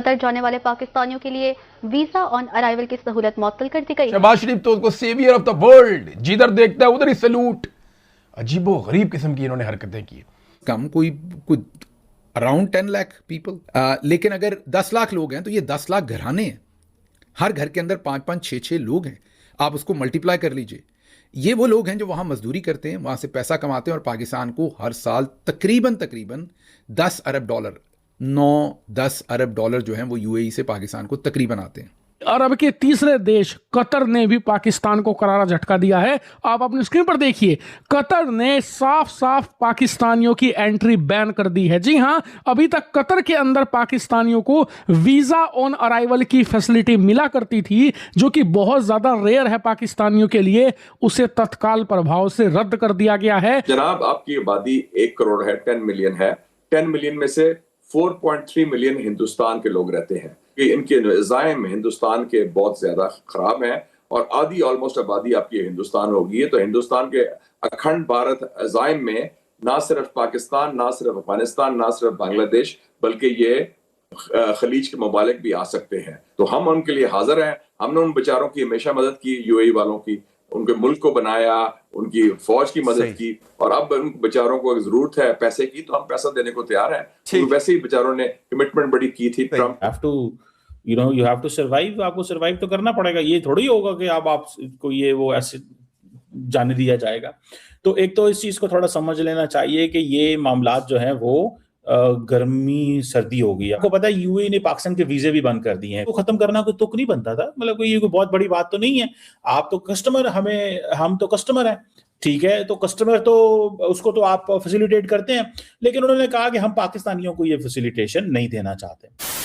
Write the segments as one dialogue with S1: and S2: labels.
S1: Qatar जाने वाले पाकिस्तानियों के लिए वीजा ऑन अराइवल की सहूलत मुअत्तल कर दी गई।
S2: शहबाज शरीफ तो उसको सेवियर ऑफ द वर्ल्ड, जिधर देखता है उधर ही सैल्यूट। अजीबो गरीब किस्म की इन्होंने हरकतें की।
S3: कम कोई अराउंड 10 लाख पीपल, लेकिन अगर 10 लाख लोग हैं तो ये 10 लाख घराने हैं। हर घर के अंदर 5-5 6-6 लोग हैं। आप उसको मल्टीप्लाई कर लीजिए। ये वो लोग हैं जो वहाँ मजदूरी करते हैं, वहाँ से पैसा कमाते हैं और पाकिस्तान को हर साल तकरीबन 10 अरब डॉलर, 9-10 अरब डॉलर जो हैं वो यूएई से पाकिस्तान को तकरीबन आते हैं।
S4: अरब के तीसरे देश कतर ने भी पाकिस्तान को करारा झटका दिया है। आप अपनी स्क्रीन पर देखिए, कतर ने साफ साफ पाकिस्तानियों की एंट्री बैन कर दी है। जी हां, अभी तक कतर के अंदर पाकिस्तानियों को वीजा ऑन अराइवल की फैसिलिटी मिला करती थी, जो कि बहुत ज्यादा रेयर है पाकिस्तानियों के लिए। उसे तत्काल प्रभाव से रद्द कर दिया गया है।
S5: जनाब, आपकी आबादी 1 करोड़ है, 10 मिलियन है। 10 मिलियन में से 4.3 मिलियन हिंदुस्तान के लोग रहते हैं कि इनके निज़ाम हिंदुस्तान के बहुत ज्यादा खराब हैं और आधी ऑलमोस्ट आबादी आपकी हिंदुस्तान होगी है। तो हिंदुस्तान के अखंड भारत अज़ाइम में ना सिर्फ पाकिस्तान, ना सिर्फ अफगानिस्तान, ना सिर्फ बांग्लादेश, बल्कि ये खलीज के ममालिक भी आ सकते हैं। तो हम उनके लिए हाजिर हैं। हमने उन बेचारों की हमेशा मदद की, यूएई वालों की, उनके मुल्क को बनाया, उनकी फौज की मदद की, और अब उन बेचारों को जरूरत है पैसे की तो हम पैसा देने को तैयार हैं। तो वैसे ही बेचारों ने कमिटमेंट बड़ी की थी। Trump
S6: you have to survive, आपको सर्वाइव तो करना पड़ेगा। ये थोड़ी होगा कि आपको ये वो ऐसे जाने दिया जाएगा। तो एक तो इस चीज को थोड़ा समझ लेना चाहिए कि ये मामलात जो हैं वो गर्मी सर्दी हो गई। आपको पता है यूएई ने पाकिस्तान के वीजे भी बंद कर दिए हैं। तो खत्म करना कोई तुक नहीं बनता था, मतलब कोई ये कोई बहुत बड़ी बात तो नहीं है। आप तो कस्टमर, हम तो कस्टमर हैं, ठीक है। तो कस्टमर तो उसको तो आप फैसिलिटेट करते हैं, लेकिन उन्होंने कहा कि हम पाकिस्तानियों को ये फैसिलिटेशन नहीं देना चाहते।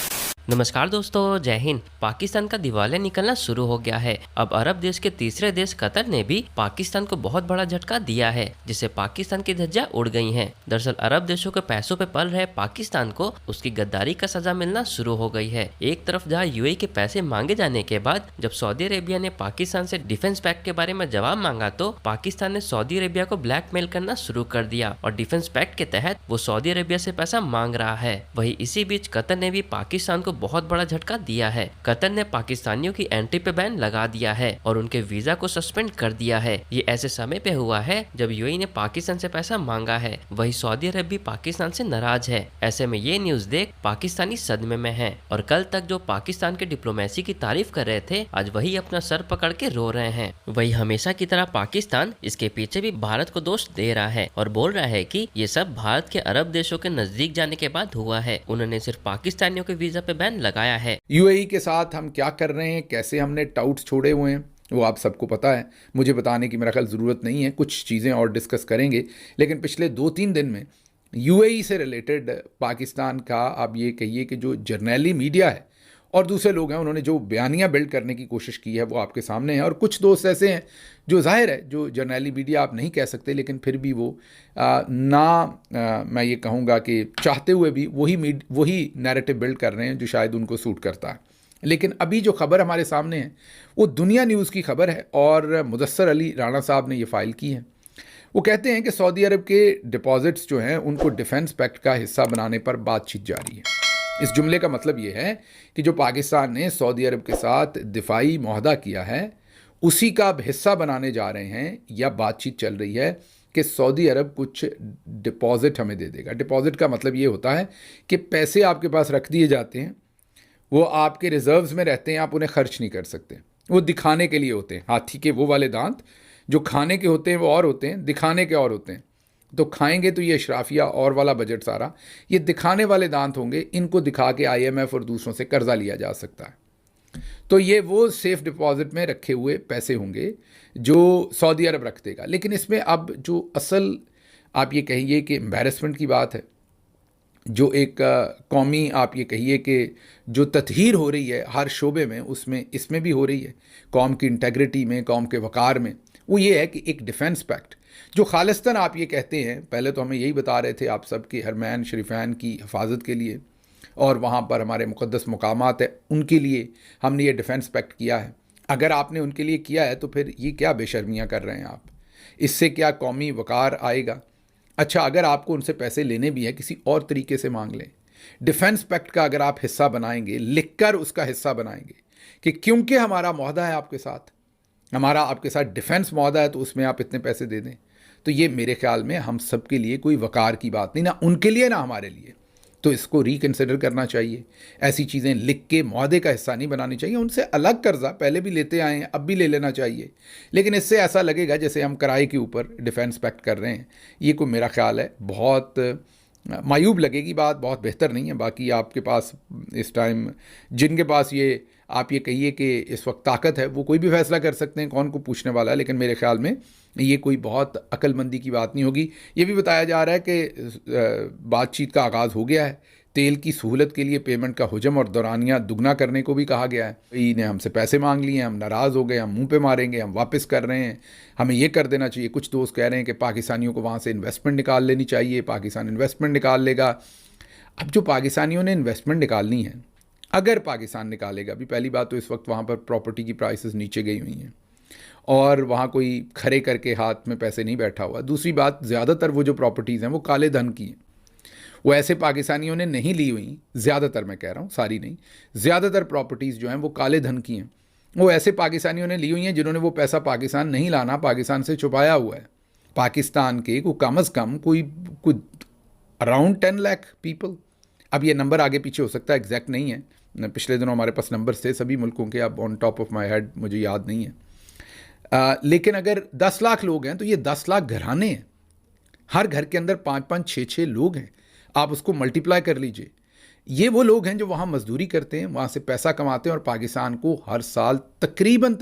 S7: नमस्कार दोस्तों, जय हिंद। पाकिस्तान का दिवालिया निकलना शुरू हो गया है। अब अरब देश के तीसरे देश कतर ने भी पाकिस्तान को बहुत बड़ा झटका दिया है, जिससे पाकिस्तान की धज्जियां उड़ गई हैं। दरअसल अरब देशों के पैसों पे पल रहे पाकिस्तान को उसकी गद्दारी का सजा मिलना शुरू हो गई है। एक तरफ जहां यूएई के पैसे मांगे जाने के बाद जब सऊदी अरेबिया ने पाकिस्तान से डिफेंस पैक्ट के बारे में जवाब मांगा, तो पाकिस्तान ने सऊदी अरेबिया को ब्लैकमेल करना शुरू कर दिया और डिफेंस पैक्ट के तहत वो सऊदी अरेबिया से पैसा मांग रहा है। वही इसी बीच कतर ने भी पाकिस्तान को बहुत बड़ा झटका दिया है। कतर ने पाकिस्तानियों की एंट्री पे बैन लगा दिया है और उनके वीजा को सस्पेंड कर दिया है। ये ऐसे समय पे हुआ है जब यूएई ने पाकिस्तान से पैसा मांगा है। वही सऊदी अरब भी पाकिस्तान से नाराज है। ऐसे में ये न्यूज देख पाकिस्तानी सदमे में है और कल तक जो पाकिस्तान के डिप्लोमेसी की तारीफ कर रहे थे, आज वही अपना सर पकड़ के रो रहे हैं। वही हमेशा की तरह पाकिस्तान इसके पीछे भी भारत को दोष दे रहा है और बोल रहा है कि ये सब भारत के अरब देशों के नजदीक जाने के बाद हुआ है। उन्होंने सिर्फ पाकिस्तानियों के वीजा पे बैन लगाया है।
S3: यूएई के साथ हम क्या कर रहे हैं, कैसे हमने टाउट्स छोड़े हुए हैं, वो आप सबको पता है। मुझे बताने की मेरा ख्याल ज़रूरत नहीं है। कुछ चीज़ें और डिस्कस करेंगे, लेकिन पिछले 2-3 दिन में यूएई से रिलेटेड पाकिस्तान का, आप ये कहिए कि जो जर्नैली मीडिया है और दूसरे लोग हैं, उन्होंने जो बयानियाँ बिल्ड करने की कोशिश की है वो आपके सामने है। और कुछ दोस्त ऐसे हैं जो जाहिर है, जो जर्नैली मीडिया आप नहीं कह सकते, लेकिन फिर भी वो मैं ये कहूँगा कि चाहते हुए भी वही नैरेटिव बिल्ड कर रहे हैं जो शायद उनको सूट करता है। लेकिन अभी जो खबर हमारे सामने है वो दुनिया न्यूज़ की खबर है और मुदस्सर अली राणा साहब ने ये फ़ाइल की है। वो कहते हैं कि सऊदी अरब के डिपॉजिट्स जो हैं उनको डिफेंस पैक्ट का हिस्सा बनाने पर बातचीत जारी है। इस जुमले का मतलब ये है कि जो पाकिस्तान ने सऊदी अरब के साथ दिफाई मुआहदा किया है उसी का अब हिस्सा बनाने जा रहे हैं, या बातचीत चल रही है कि सऊदी अरब कुछ डिपॉजिट हमें दे देगा। डिपॉजिट का मतलब ये होता है कि पैसे आपके पास रख दिए जाते हैं, वो आपके रिजर्व्स में रहते हैं, आप उन्हें खर्च नहीं कर सकते। वो दिखाने के लिए होते हैं। हाथी के वो वाले दांत जो खाने के होते हैं वो और होते हैं, दिखाने के और होते हैं। तो खाएंगे तो ये अशराफिया और वाला बजट सारा, ये दिखाने वाले दांत होंगे। इनको दिखा के आईएमएफ और दूसरों से कर्जा लिया जा सकता है। तो ये वो सेफ डिपॉजिट में रखे हुए पैसे होंगे जो सऊदी अरब रख देगा। लेकिन इसमें अब जो असल आप ये कहिए कि एम्बैरसमेंट की बात है, जो एक कौमी आप ये कहिए कि जो ततहीर हो रही है हर शोबे में, उसमें इसमें भी हो रही है, कौम की इंटेग्रिटी में, कौम के वक़ार में, वो ये है कि एक डिफेंस पैक्ट जो खालिस्तान आप ये कहते हैं, पहले तो हमें यही बता रहे थे आप सब के हरमैन शरीफैन की हिफाजत के लिए और वहाँ पर हमारे मुक़द्दस मकामात है उनके लिए हमने ये डिफेंस पैक्ट किया है। अगर आपने उनके लिए किया है तो फिर ये क्या बेशर्मियाँ कर रहे हैं आप, इससे क्या कौमी वक़ार आएगा? अच्छा, अगर आपको उनसे पैसे लेने भी हैं किसी और तरीके से मांग लें, डिफेंस पैक्ट का अगर आप हिस्सा बनाएंगे, लिखकर उसका हिस्सा बनाएंगे कि क्योंकि हमारा मुआहदा है आपके साथ, हमारा आपके साथ डिफेंस मुआहदा है, तो उसमें आप इतने पैसे दे दें, तो ये मेरे ख्याल में हम सब के लिए कोई वकार की बात नहीं, ना उनके लिए ना हमारे लिए। तो इसको रिकन्सिडर करना चाहिए। ऐसी चीज़ें लिख के मुआहदे का हिस्सा नहीं बनानी चाहिए। उनसे अलग कर्जा पहले भी लेते आए हैं, अब भी ले लेना चाहिए, लेकिन इससे ऐसा लगेगा जैसे हम किराए के ऊपर डिफेंस पैक्ट कर रहे हैं। ये कोई मेरा ख्याल है बहुत मायूब लगेगी बात, बहुत बेहतर नहीं है। बाकी आपके पास इस टाइम जिनके पास ये आप ये कहिए कि इस वक्त ताकत है, वो कोई भी फैसला कर सकते हैं, कौन को पूछने वाला है, लेकिन मेरे ख्याल में ये कोई बहुत अक्लमंदी की बात नहीं होगी। ये भी बताया जा रहा है कि बातचीत का आगाज़ हो गया है। तेल की सहूलत के लिए पेमेंट का हुजम और दौरानिया दुगना करने को भी कहा गया है। इन्हें हमसे पैसे मांग लिए, हम नाराज़ हो गए, हम मुंह पे मारेंगे, हम वापस कर रहे हैं, हमें ये कर देना चाहिए। कुछ दोस्त कह रहे हैं कि पाकिस्तानियों को वहाँ से इन्वेस्टमेंट निकाल लेनी चाहिए, पाकिस्तान इन्वेस्टमेंट निकाल लेगा। अब जो पाकिस्तानियों ने इन्वेस्टमेंट निकालनी है, अगर पाकिस्तान निकालेगा, अभी पहली बात तो इस वक्त वहाँ पर प्रॉपर्टी की प्राइसेस नीचे गई हुई हैं और वहाँ कोई खड़े करके हाथ में पैसे नहीं बैठा हुआ। दूसरी बात, ज़्यादातर वो जो प्रॉपर्टीज़ हैं वो काले धन की हैं, वो ऐसे पाकिस्तानियों ने नहीं ली हुई। ज़्यादातर, मैं कह रहा हूँ, सारी नहीं, ज़्यादातर प्रॉपर्टीज़ जो हैं वो काले धन की हैं। वो ऐसे पाकिस्तानियों ने ली हुई हैं जिन्होंने वो पैसा पाकिस्तान नहीं लाना, पाकिस्तान से छुपाया हुआ है। पाकिस्तान के को कम अज़ कम कोई अराउंड 10 लाख पीपल, अब ये नंबर आगे पीछे हो सकता है, एग्जैक्ट नहीं है, पिछले दिनों हमारे पास नंबर थे सभी मुल्कों के, अब on top of my head मुझे याद नहीं है। लेकिन अगर 10 लाख लोग हैं तो ये 10 लाख घराने हैं, हर घर के अंदर 5-5, 6-6 लोग हैं। आप उसको मल्टीप्लाई कर लीजिए। ये वो लोग हैं जो वहाँ मजदूरी करते हैं, वहाँ से पैसा कमाते हैं और पाकिस्तान को हर साल तकरीबन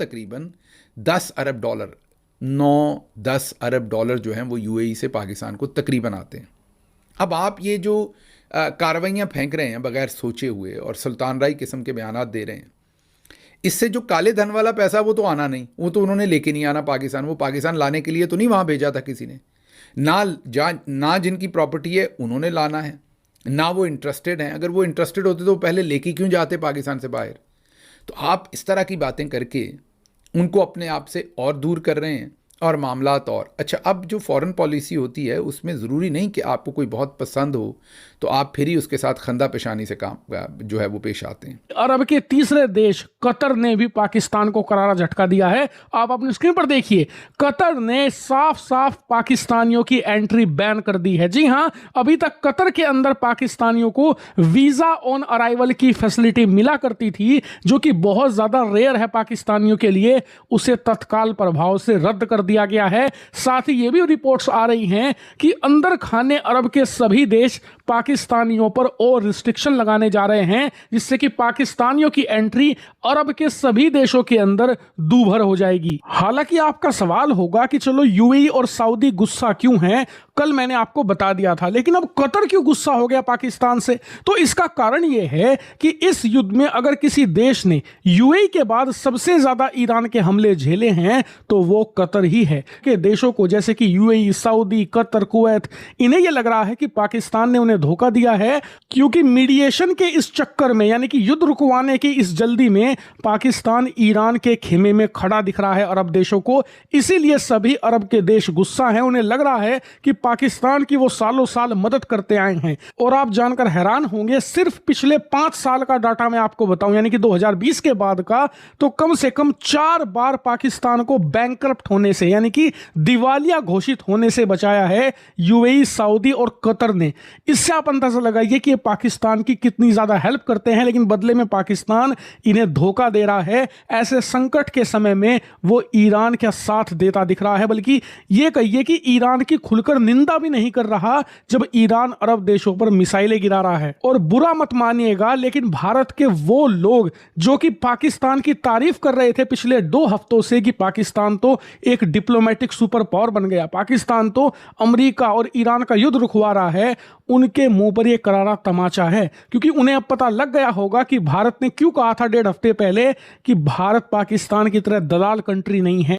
S3: 10 अरब डॉलर, 9-10 अरब डॉलर जो हैं वो यूएई से पाकिस्तान को तकरीबन आते हैं। अब आप ये जो कार्रवाइयाँ फेंक रहे हैं बगैर सोचे हुए और सुल्तान राय किस्म के बयानात दे रहे हैं, इससे जो काले धन वाला पैसा वो तो आना नहीं, वो तो उन्होंने लेके नहीं आना पाकिस्तान। वो पाकिस्तान लाने के लिए तो नहीं वहाँ भेजा था किसी ने, ना जिनकी प्रॉपर्टी है उन्होंने लाना है, ना वो इंटरेस्टेड हैं। अगर वो इंटरेस्टेड होते तो पहले लेके क्यों जाते पाकिस्तान से बाहर। तो आप इस तरह की बातें करके उनको अपने आप से और दूर कर रहे हैं और मामलात और। अच्छा, अब जो फॉरेन पॉलिसी होती है उसमें ज़रूरी नहीं कि आपको कोई बहुत पसंद हो तो आप फिर ही उसके साथ खंदा पेशानी से काम जो है वो पेश आते हैं।
S4: अरब के तीसरे देश कतर ने भी पाकिस्तान को करारा झटका दिया है। आप अपनी स्क्रीन पर देखिए, कतर ने साफ साफ पाकिस्तानियों की एंट्री बैन कर दी है। जी हां, अभी तक कतर के अंदर पाकिस्तानियों को वीजा ऑन अराइवल की फैसिलिटी मिला करती थी, जो कि बहुत ज्यादा रेयर है पाकिस्तानियों के लिए। उसे तत्काल प्रभाव से रद्द कर दिया गया है। साथ ही ये भी रिपोर्ट्स आ रही हैं कि अंदर खाने अरब के सभी देश पाकिस्तानियों पर और रिस्ट्रिक्शन लगाने जा रहे हैं, जिससे कि पाकिस्तानियों की एंट्री अरब के सभी देशों के अंदर दूभर हो जाएगी। हालांकि आपका सवाल होगा कि चलो यूएई और सऊदी गुस्सा क्यों हैं, कल मैंने आपको बता दिया था, लेकिन अब कतर क्यों गुस्सा हो गया पाकिस्तान से? तो इसका कारण यह है कि इस युद्ध में अगर किसी देश ने यूएई के बाद सबसे ज्यादा ईरान के हमले झेले हैं तो वो कतर ही है। कि देशों को जैसे कि यूएई, सऊदी, कतर, कुवैत, इन्हें यह लग रहा है कि पाकिस्तान ने उन्हें धोखा दिया है, क्योंकि मीडिएशन के इस चक्कर में, यानी कि युद्ध रुकवाने की इस जल्दी में, पाकिस्तान ईरान के खेमे में खड़ा दिख रहा है अरब देशों को। इसीलिए सभी अरब के देश गुस्सा हैं। उन्हें लग रहा है कि पाकिस्तान की वो सालों साल मदद करते आए हैं। और आप जानकर हैरान होंगे, सिर्फ पिछले 5 साल का डाटा मैं आपको बताऊं, यानी कि 2020 के बाद का, तो कम से कम 4 बार पाकिस्तान को बैंकरप्ट होने से, यानी कि दिवालिया घोषित होने से बचाया है यूएई, सऊदी और कतर ने। इससे आप अंदाजा लगाइए कि ये पाकिस्तान की कितनी ज्यादा हेल्प करते हैं, लेकिन बदले में पाकिस्तान इन्हें धोखा दे रहा है। ऐसे संकट के समय में वो ईरान का साथ देता दिख रहा है, बल्कि ये कहिए कि ईरान की खुलकर निंदा भी नहीं कर रहा जब ईरान अरब देशों पर मिसाइलें गिरा रहा है। और बुरा मत मानिएगा, लेकिन भारत के वो लोग जो कि पाकिस्तान की तारीफ कर रहे थे पिछले 2 हफ्तों से कि पाकिस्तान तो एक डिप्लोमेटिक सुपर पावर बन गया, पाकिस्तान तो अमेरिका और ईरान का युद्ध रुकवा रहा है, उनके मुंह पर यह करारा तमाचा है। क्योंकि उन्हें अब पता लग गया होगा कि भारत ने क्यों कहा था 1.5 हफ्ते पहले कि भारत पाकिस्तान की तरह दलाल कंट्री नहीं है।